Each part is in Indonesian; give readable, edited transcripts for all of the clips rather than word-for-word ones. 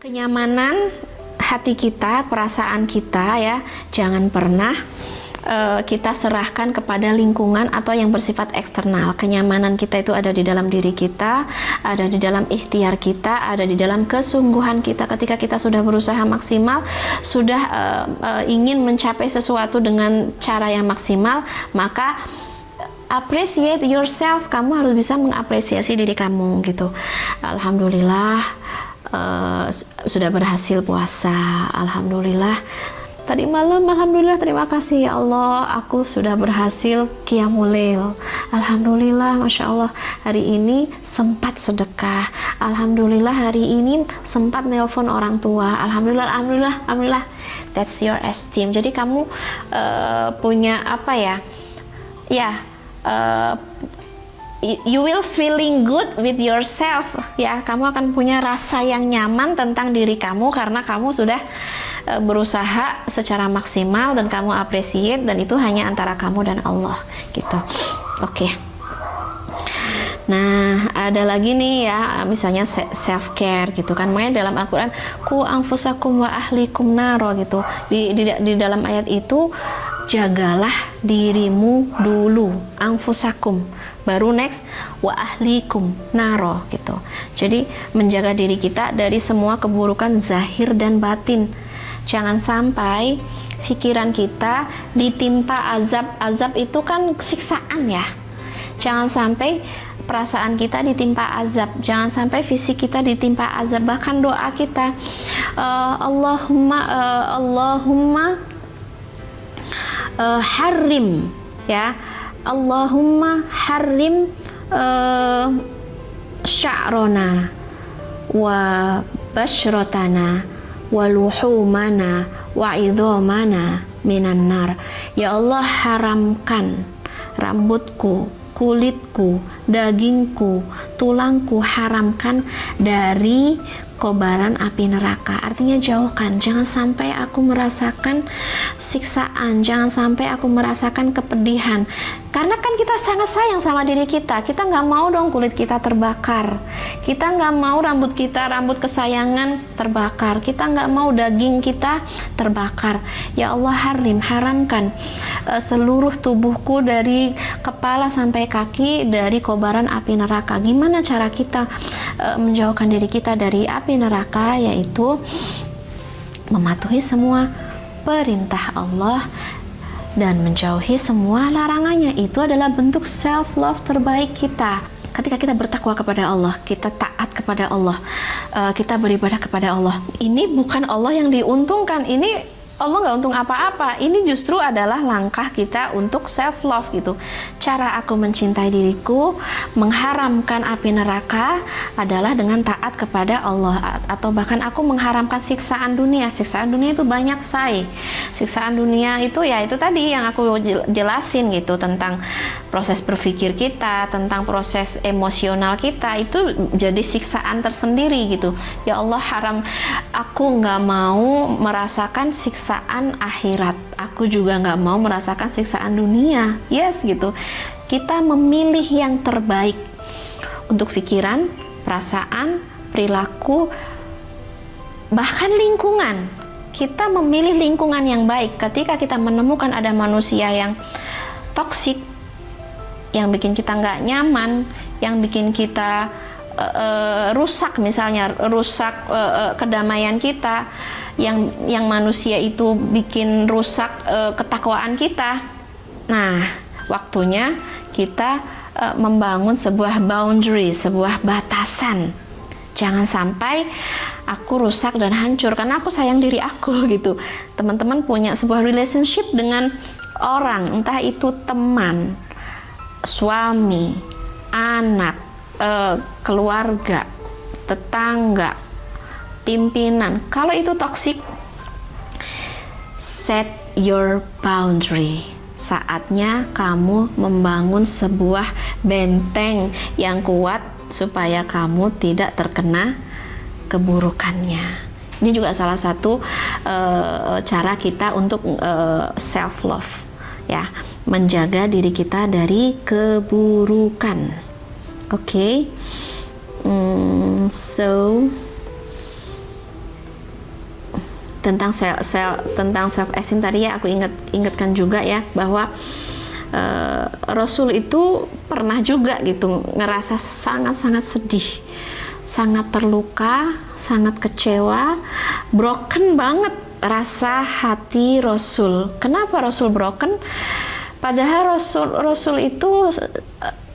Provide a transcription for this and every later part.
Kenyamanan hati kita, perasaan kita ya, jangan pernah kita serahkan kepada lingkungan atau yang bersifat eksternal. Kenyamanan kita itu ada di dalam diri kita, ada di dalam ikhtiar kita, ada di dalam kesungguhan kita. Ketika kita sudah berusaha maksimal, sudah ingin mencapai sesuatu dengan cara yang maksimal, maka appreciate yourself. Kamu harus bisa mengapresiasi diri kamu gitu. Alhamdulillah sudah berhasil puasa. Alhamdulillah tadi malam, alhamdulillah, terima kasih ya Allah, aku sudah berhasil qiyamul lail. Alhamdulillah, masya Allah, hari ini sempat sedekah. Alhamdulillah, hari ini sempat nelpon orang tua. Alhamdulillah, alhamdulillah, alhamdulillah. That's your esteem. Jadi kamu punya apa ya? Ya, you will feeling good with yourself ya. Kamu akan punya rasa yang nyaman tentang diri kamu karena kamu sudah berusaha secara maksimal dan kamu appreciate, dan itu hanya antara kamu dan Allah gitu. Oke. Nah, ada lagi nih ya, misalnya self care gitu kan. Makanya dalam Al-Qur'an ku anfusakum wa ahlikum naro gitu. Di dalam ayat itu, jagalah dirimu dulu, anfusakum, baru next wa ahlikum naro gitu. Jadi menjaga diri kita dari semua keburukan zahir dan batin. Jangan sampai pikiran kita ditimpa azab. Azab itu kan siksaan ya. Jangan sampai perasaan kita ditimpa azab. Jangan sampai fisik kita ditimpa azab. Bahkan doa kita, Allahumma harim ya, Allahumma harim sya'rona wa basyrotana wa luhumana wa idhamana minan nar. Ya Allah, haramkan rambutku, kulitku, dagingku, tulangku, haramkan dari kobaran api neraka. Artinya jauhkan, jangan sampai aku merasakan siksaan, jangan sampai aku merasakan kepedihan. Karena kan kita sangat sayang sama diri kita. Kita nggak mau dong kulit kita terbakar. Kita nggak mau rambut kita, rambut kesayangan terbakar. Kita nggak mau daging kita terbakar. Ya Allah, haramkan seluruh tubuhku dari kepala sampai kaki dari kobaran api neraka. Gimana cara kita menjauhkan diri kita dari api neraka? Yaitu mematuhi semua perintah Allah dan menjauhi semua larangannya. Itu adalah bentuk self love terbaik kita. Ketika kita bertakwa kepada Allah, kita taat kepada Allah, kita beribadah kepada Allah, ini bukan Allah yang diuntungkan, ini Allah nggak untung apa-apa. Ini justru adalah langkah kita untuk self love gitu. Cara aku mencintai diriku, mengharamkan api neraka adalah dengan taat kepada Allah, atau bahkan aku mengharamkan siksaan dunia. Siksaan dunia itu banyak, say. Siksaan dunia itu ya itu tadi yang aku jelasin gitu, tentang proses berpikir kita, tentang proses emosional kita, itu jadi siksaan tersendiri gitu. Ya Allah, haram, aku nggak mau merasakan siksaan akhirat, aku juga nggak mau merasakan siksaan dunia. Yes gitu. Kita memilih yang terbaik untuk pikiran, perasaan, perilaku, bahkan lingkungan. Kita memilih lingkungan yang baik. Ketika kita menemukan ada manusia yang toksik, yang bikin kita nggak nyaman, yang bikin kita rusak, misalnya rusak kedamaian kita, yang manusia itu bikin rusak ketakwaan kita. Nah, waktunya kita membangun sebuah boundary, sebuah batasan. Jangan sampai aku rusak dan hancur karena aku sayang diri aku gitu. Teman-teman punya sebuah relationship dengan orang, entah itu teman, suami, anak, keluarga, tetangga, pimpinan. Kalau itu toksik, set your boundary. Saatnya kamu membangun sebuah benteng yang kuat supaya kamu tidak terkena keburukannya. Ini juga salah satu cara kita untuk self love ya, menjaga diri kita dari keburukan. Oke. So tentang self esteem tadi ya, aku ingatkan juga ya bahwa Rasul itu pernah juga gitu ngerasa sangat-sangat sedih, sangat terluka, sangat kecewa, broken banget rasa hati Rasul. Kenapa Rasul broken? Padahal Rasul itu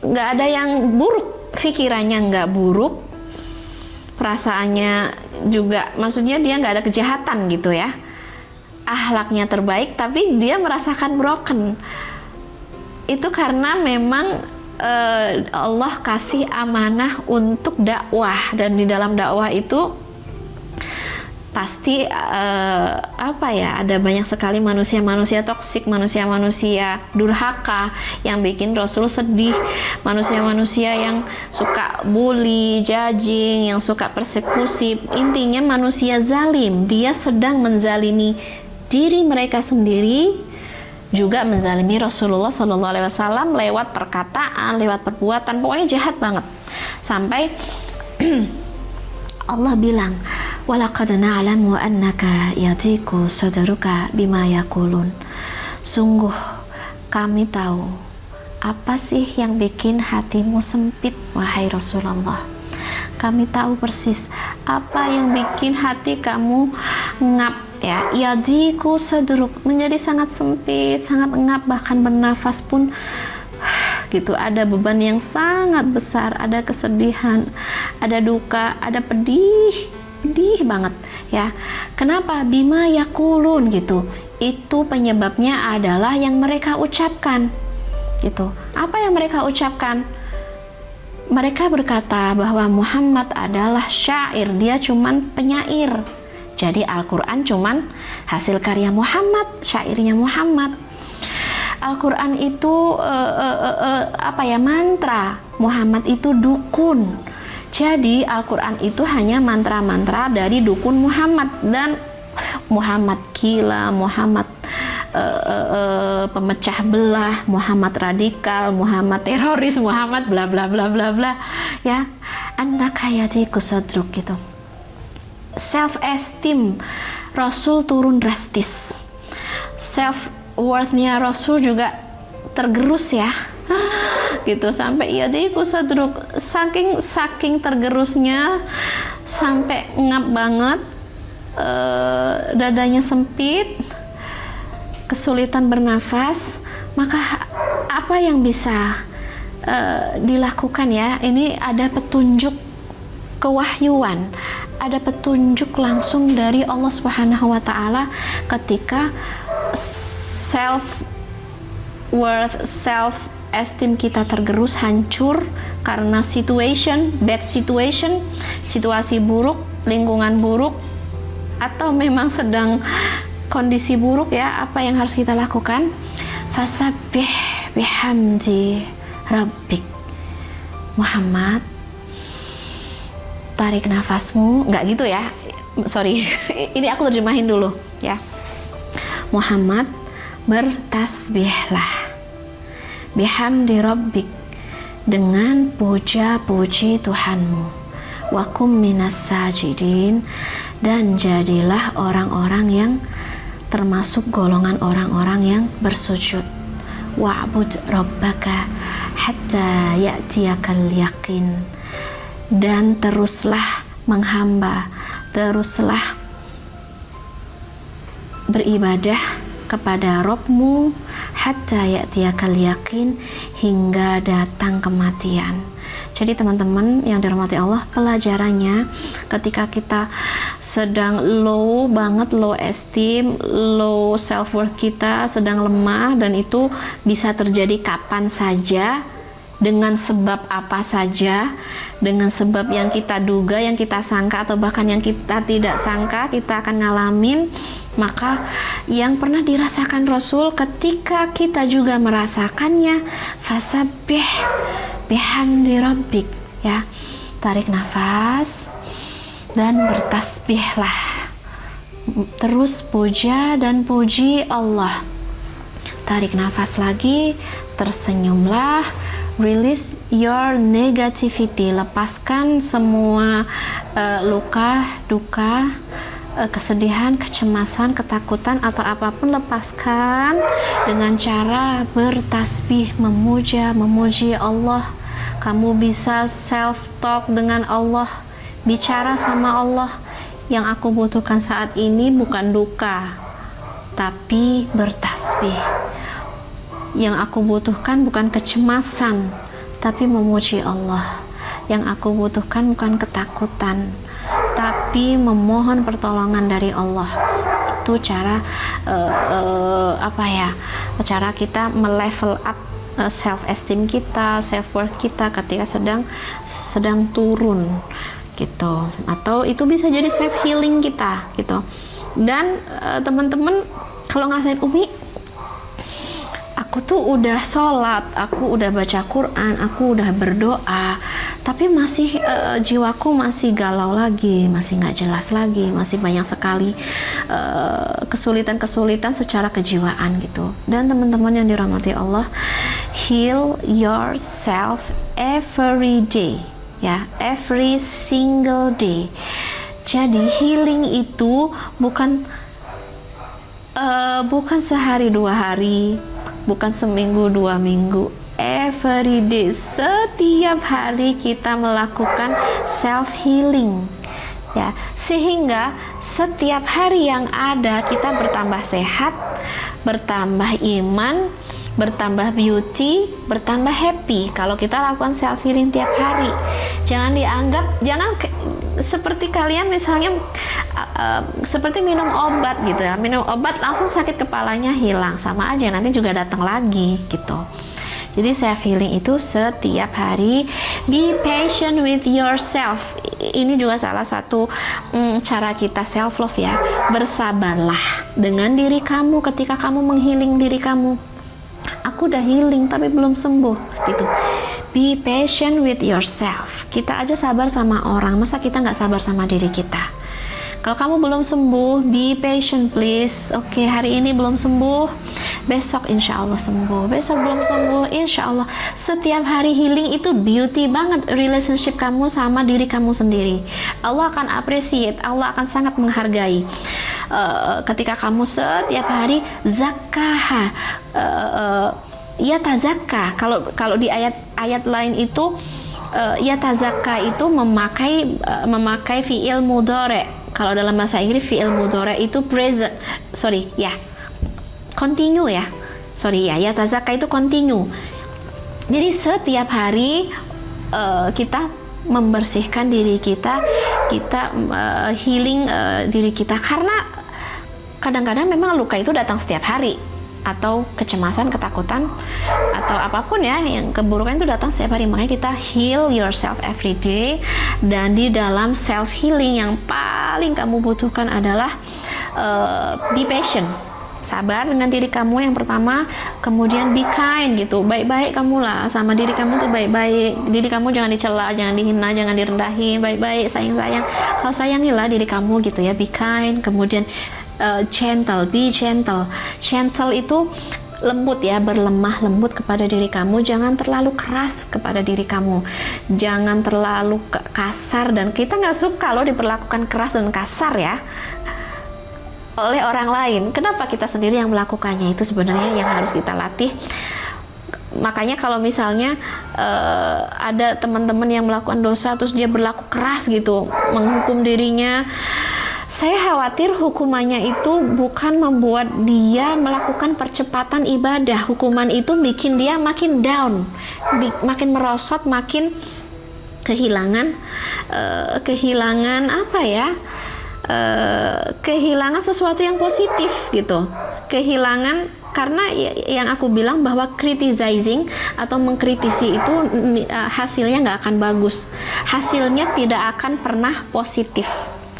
nggak ada yang buruk, pikirannya nggak buruk, perasaannya juga, maksudnya dia nggak ada kejahatan gitu ya, akhlaknya terbaik, tapi dia merasakan broken. Itu karena memang Allah kasih amanah untuk dakwah, dan di dalam dakwah itu pasti ada banyak sekali manusia-manusia toksik, manusia-manusia durhaka yang bikin Rasul sedih, manusia-manusia yang suka bully, judging, yang suka persekusi, intinya manusia zalim. Dia sedang menzalimi diri mereka sendiri, juga menzalimi Rasulullah SAW lewat perkataan, lewat perbuatan, pokoknya jahat banget. Sampai Allah bilang, walaqad na'lamu annaka yadhiqu sadruka bima yaqulun. Sungguh kami tahu apa sih yang bikin hatimu sempit, wahai Rasulullah. Kami tahu persis apa yang bikin hati kamu ngap ya, yadhiqu sadruk, menjadi sangat sempit, sangat ngap, bahkan bernafas pun gitu, ada beban yang sangat besar, ada kesedihan, ada duka, ada pedih banget ya. Kenapa? Bima yakulun gitu. Itu penyebabnya adalah yang mereka ucapkan gitu. Apa yang mereka ucapkan? Mereka berkata bahwa Muhammad adalah syair, dia cuman penyair. Jadi Al-Quran cuman hasil karya Muhammad, syairnya Muhammad. Al-Quran itu mantra. Muhammad itu dukun. Jadi Al-Quran itu hanya mantra-mantra dari dukun Muhammad, dan Muhammad gila, Muhammad pemecah belah, Muhammad radikal, Muhammad teroris, Muhammad bla bla bla bla bla ya. Annaka yadhiqu sadruk gitu. Self esteem Rasul turun drastis. Self worth-nya Rasul juga tergerus ya. Gitu, sampai yadhiqu sadruk, saking tergerusnya sampai ngap banget, dadanya sempit, kesulitan bernafas. Maka apa yang bisa dilakukan ya? Ini ada petunjuk kewahyuan, ada petunjuk langsung dari Allah Subhanahu wa taala ketika self worth, self esteem kita tergerus, hancur karena bad situation, situasi buruk, lingkungan buruk, atau memang sedang kondisi buruk ya. Apa yang harus kita lakukan? Fasabbih bihamdi rabbik. Muhammad, tarik nafasmu, nggak gitu ya, sorry ini aku terjemahin dulu ya. Muhammad, bertasbihlah bihamdi rabbik, dengan puja-puji Tuhanmu, wakum minas sajidin, dan jadilah orang-orang yang termasuk golongan orang-orang yang bersujud. Wa'bud rabbaka hatta ya'tiyakal yaqin, dan teruslah menghamba, teruslah beribadah kepada Rabbmu hatta ya'tiyakal yaqin, hingga datang kematian. Jadi teman-teman yang dirahmati Allah, pelajarannya ketika kita sedang low banget, low esteem, low self worth, kita sedang lemah, dan itu bisa terjadi kapan saja, dengan sebab apa saja, dengan sebab yang kita duga, yang kita sangka, atau bahkan yang kita tidak sangka kita akan ngalamin. Maka yang pernah dirasakan Rasul, ketika kita juga merasakannya, fasabbih bihamdi rabbik ya, tarik nafas dan bertasbihlah, terus puja dan puji Allah. Tarik nafas lagi, tersenyumlah, release your negativity, lepaskan semua luka, duka, kesedihan, kecemasan, ketakutan atau apapun, lepaskan dengan cara bertasbih, memuji Allah. Kamu bisa self talk dengan Allah, bicara sama Allah. Yang aku butuhkan saat ini bukan duka, tapi bertasbih. Yang aku butuhkan bukan kecemasan, tapi memuji Allah. Yang aku butuhkan bukan ketakutan, tapi memohon pertolongan dari Allah. Itu cara cara kita melevel up self esteem kita, self worth kita ketika sedang turun gitu. Atau itu bisa jadi self healing kita gitu. Dan teman-teman kalau ngerasain, Umi, aku tuh udah sholat, aku udah baca Quran, aku udah berdoa, tapi masih jiwaku masih galau lagi, masih nggak jelas lagi, masih banyak sekali kesulitan-kesulitan secara kejiwaan gitu. Dan teman-teman yang dirahmati Allah, heal yourself every day, ya, every single day. Jadi healing itu bukan sehari dua hari, bukan seminggu dua minggu, every day. Setiap hari kita melakukan self healing, ya, sehingga setiap hari yang ada kita bertambah sehat, bertambah iman, bertambah beauty, bertambah happy kalau kita lakukan self healing tiap hari. Jangan seperti kalian misalnya seperti minum obat gitu ya, minum obat langsung sakit kepalanya hilang, sama aja nanti juga datang lagi gitu. Jadi self healing itu setiap hari. Be patient with yourself. Ini juga salah satu cara kita self love ya. Bersabarlah dengan diri kamu ketika kamu menghealing diri kamu. Aku udah healing tapi belum sembuh gitu. Be patient with yourself. Kita aja sabar sama orang, masa kita nggak sabar sama diri kita? Kalau kamu belum sembuh, be patient please. Oke, hari ini belum sembuh, besok insya Allah sembuh. Besok belum sembuh, insya Allah. Setiap hari healing itu beauty banget relationship kamu sama diri kamu sendiri. Allah akan appreciate, Allah akan sangat menghargai ketika kamu setiap hari zakah, ya tazakka. Kalau di ayat lain itu ya tazakka itu memakai fi'il mudhari. Kalau dalam bahasa Inggris fi'il mudhari itu present, continue ya. Ya tazakka itu continue. Jadi setiap hari kita membersihkan diri kita healing diri kita, karena kadang-kadang memang luka itu datang setiap hari, atau kecemasan, ketakutan, atau apapun ya, yang keburukan itu datang setiap hari. Makanya kita heal yourself every day. Dan di dalam self healing yang paling kamu butuhkan adalah be patient, sabar dengan diri kamu yang pertama. Kemudian be kind gitu, baik-baik kamu lah sama diri kamu tuh, baik-baik. Diri kamu jangan dicela, jangan dihina, jangan direndahin, baik-baik, sayang-sayang. Kalau sayangilah diri kamu gitu ya, be kind. Kemudian gentle, be gentle. Gentle itu lembut ya, berlemah lembut kepada diri kamu. Jangan terlalu keras kepada diri kamu, jangan terlalu kasar. Dan kita nggak suka loh diperlakukan keras dan kasar ya oleh orang lain. Kenapa kita sendiri yang melakukannya? Itu sebenarnya yang harus kita latih. Makanya kalau misalnya ada teman-teman yang melakukan dosa terus dia berlaku keras gitu, menghukum dirinya, saya khawatir hukumannya itu bukan membuat dia melakukan percepatan ibadah. Hukuman itu bikin dia makin down, makin merosot, makin kehilangan kehilangan sesuatu yang positif gitu. Kehilangan, karena yang aku bilang bahwa criticizing atau mengkritisi itu hasilnya nggak akan bagus. Hasilnya tidak akan pernah positif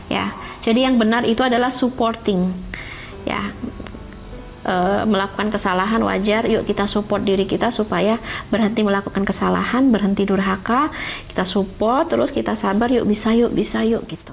ya. Jadi yang benar itu adalah supporting ya. Melakukan kesalahan wajar, yuk kita support diri kita supaya berhenti melakukan kesalahan, berhenti durhaka. Kita support, terus kita sabar, yuk bisa yuk gitu.